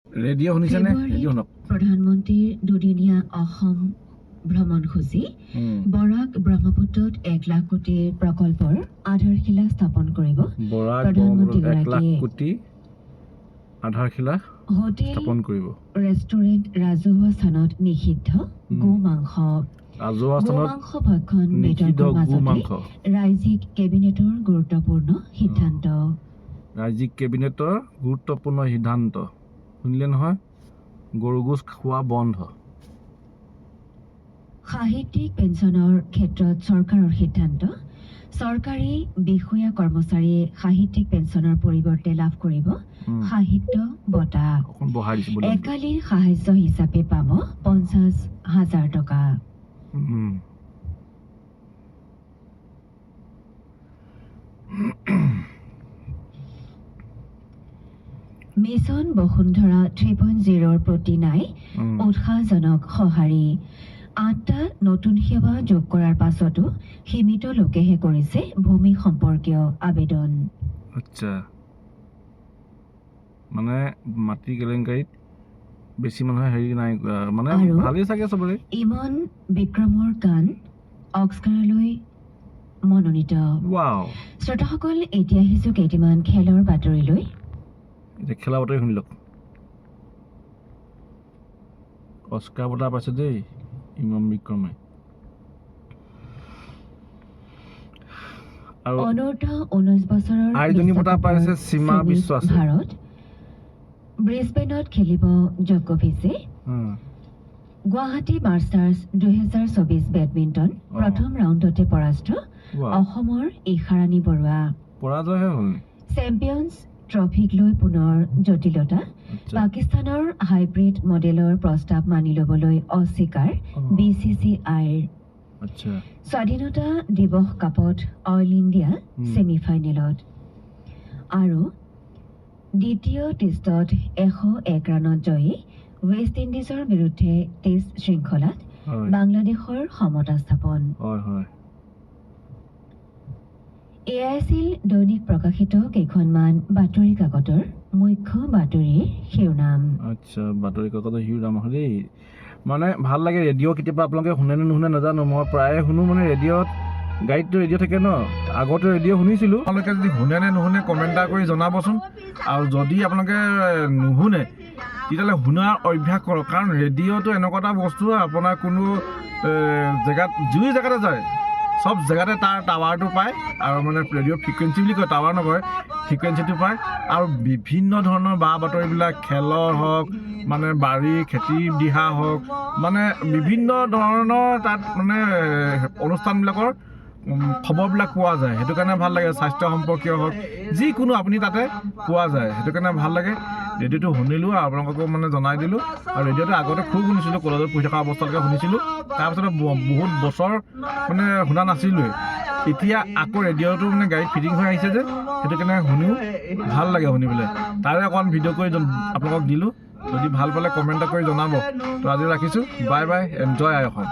Radio' শুনিছেনে? Radio' শুনক। প্ৰধানমন্ত্ৰীৰ দুদিনীয়া অসম ভ্ৰমণসূচী বৰাক ব্ৰহ্মপুত্ৰত 1 লাখ কোটিৰ প্ৰকল্পৰ আধাৰশিলা স্থাপন কৰিব। বৰাক ব্ৰহ্মপুত্ৰত 1 লাখ কোটি আধাৰশিলা স্থাপন কৰিব। ৰেষ্টুৰেণ্ট ৰাজহুৱা স্থানত নিষিদ্ধ গো মাংস ভক্ষণ বিতৰ্কৰ মাজতে ৰাজ্যিক কেবিনেটৰ গুৰুত্বপূৰ্ণ সিদ্ধান্ত। ৰাজ্যিক কেবিনেটৰ গুৰুত্বপূৰ্ণ সিদ্ধান্ত শুনিলে নহয়, গৰু গোছ খোৱা বন্ধ। সাহিত্যিক পেঞ্চনৰ ক্ষেত্ৰত চৰকাৰৰ সিদ্ধান্ত। চৰকাৰী বিষয়া কৰ্মচাৰীয়ে সাহিত্যিক পেঞ্চনৰ পৰিৱৰ্তে লাভ কৰিব সাহিত্য বঁটা। একালীন সাহায্য হিচাপে পাব 50,000 টকা। মিছন বসুন্ধৰা 3.0ৰ প্ৰতি নাই উৎসাহজনক সঁহাৰি। 8টা নতুন সেৱা যোগ কৰাৰ পাছতো সীমিত লোকেহে কৰিছে ভূমি সম্পৰ্কীয় আবেদন। আচ্ছা, মানে মাটি কেলেংকাৰীত বেছি মানুহে হেৰি নাই, মানে ভালেই চাগে চবৰে। ইমন বিক্ৰমৰ গান অস্কাৰলৈ মনোনীত। শ্ৰোতাসকল, এতিয়া আহিছো কেইটামান খেলৰ বাতৰিলৈ। খেলা বাতৰি শুনি লওক। অস্কাৰ বঁটা পাইছে দেই ইমন বিক্ৰমে। আৰু অনূৰ্ধ্ব 19 বছৰৰ আইজনী বঁটা পাইছে সীমা বিশ্বাস। ভাৰত ব্ৰিছবেনত খেলিব জকভিচে। গুৱাহাটী মাষ্টাৰ্ছ 2024 বেডমিণ্টন প্ৰথম ৰাউণ্ডতে পৰাস্ত অসমৰ ইশাৰাণী বৰুৱা। পৰাজয়হে হ'ল। চেম্পিয়নছ ট্ৰফিক লৈ পুনৰ জটিলতা। পাকিস্তানৰ হাইব্ৰিড মডেলৰ প্ৰস্তাৱ মানি ল'বলৈ অস্বীকাৰ BCCIৰ। স্বাধীনতা দিৱস কাপত অইল ইণ্ডিয়া ছেমিফাইনেলত। আৰু দ্বিতীয় টেষ্টত 101 ৰানত জয়ী ৱেষ্ট ইণ্ডিজৰ বিৰুদ্ধে টেষ্ট শৃংখলাত বাংলাদেশৰ সমতা স্থাপন। এয়াই আছিল দৈনিক প্ৰকাশিত কেইখনমান বাতৰি কাকতৰ মুখ্য বাতৰিৰ শিৰোনাম। আচ্ছা, বাতৰি কাকতৰ শিৰোনাম দেই। মানে ভাল লাগে ৰেডিঅ'। কেতিয়াবা আপোনালোকে শুনে নে নুশুনে নাজানো, মই প্ৰায়ে শুনো। মানে ৰেডিঅ'ত, গাড়ীততো ৰেডিঅ' থাকে ন, আগতে ৰেডিঅ' শুনিছিলোঁ। আপোনালোকে যদি শুনে নে নুশুনে কমেণ্ট এটা কৰি জনাবচোন। আৰু যদি আপোনালোকে নুশুনে তেতিয়াহ'লে শুনাৰ অভ্যাস কৰক, কাৰণ ৰেডিঅ'টো এনেকুৱা এটা বস্তু আপোনাৰ কোনো জেগাত যি জেগাতে যায় সব জেগাতে তাৰ টাৱাৰটো পায়। আৰু মানে ৰেডিঅ' ফ্ৰিকুৱেঞ্চি বুলি কয়, টাৱাৰ নকয়, ফ্ৰিকুৱেঞ্চিটো পায়। আৰু বিভিন্ন ধৰণৰ বা বাতৰিবিলাক খেলৰ হওক, মানে বাৰী খেতি দিহা হওক, মানে বিভিন্ন ধৰণৰ তাত মানে অনুষ্ঠানবিলাকৰ খবৰবিলাক পোৱা যায়। সেইটো কাৰণে ভাল লাগে। স্বাস্থ্য সম্পৰ্কীয় হওক, যিকোনো আপুনি তাতে পোৱা যায়। সেইটো কাৰণে ভাল লাগে। ৰেডিঅ'টো শুনিলোঁ আৰু আপোনালোককো মানে জনাই দিলোঁ। আৰু ৰেডিঅ'টো আগতে খুব শুনিছিলোঁ, কলেজত পঢ়ি থকা অৱস্থালৈকে শুনিছিলোঁ। তাৰপিছতে বহুত বছৰ মানে শুনা নাছিলোঁৱেই। এতিয়া আকৌ ৰেডিঅ'টো মানে গাড়ীত ফিটিং হৈ আহিছে যে, সেইটো কাৰণে শুনিও ভাল লাগে শুনি পেলাই। তাৰে অকণমান ভিডিঅ' কৰি আপোনালোকক দিলোঁ। যদি ভাল পালে কমেণ্ট এটা কৰি জনাব। তো আজি ৰাখিছোঁ। Bye bye, enjoy Assam.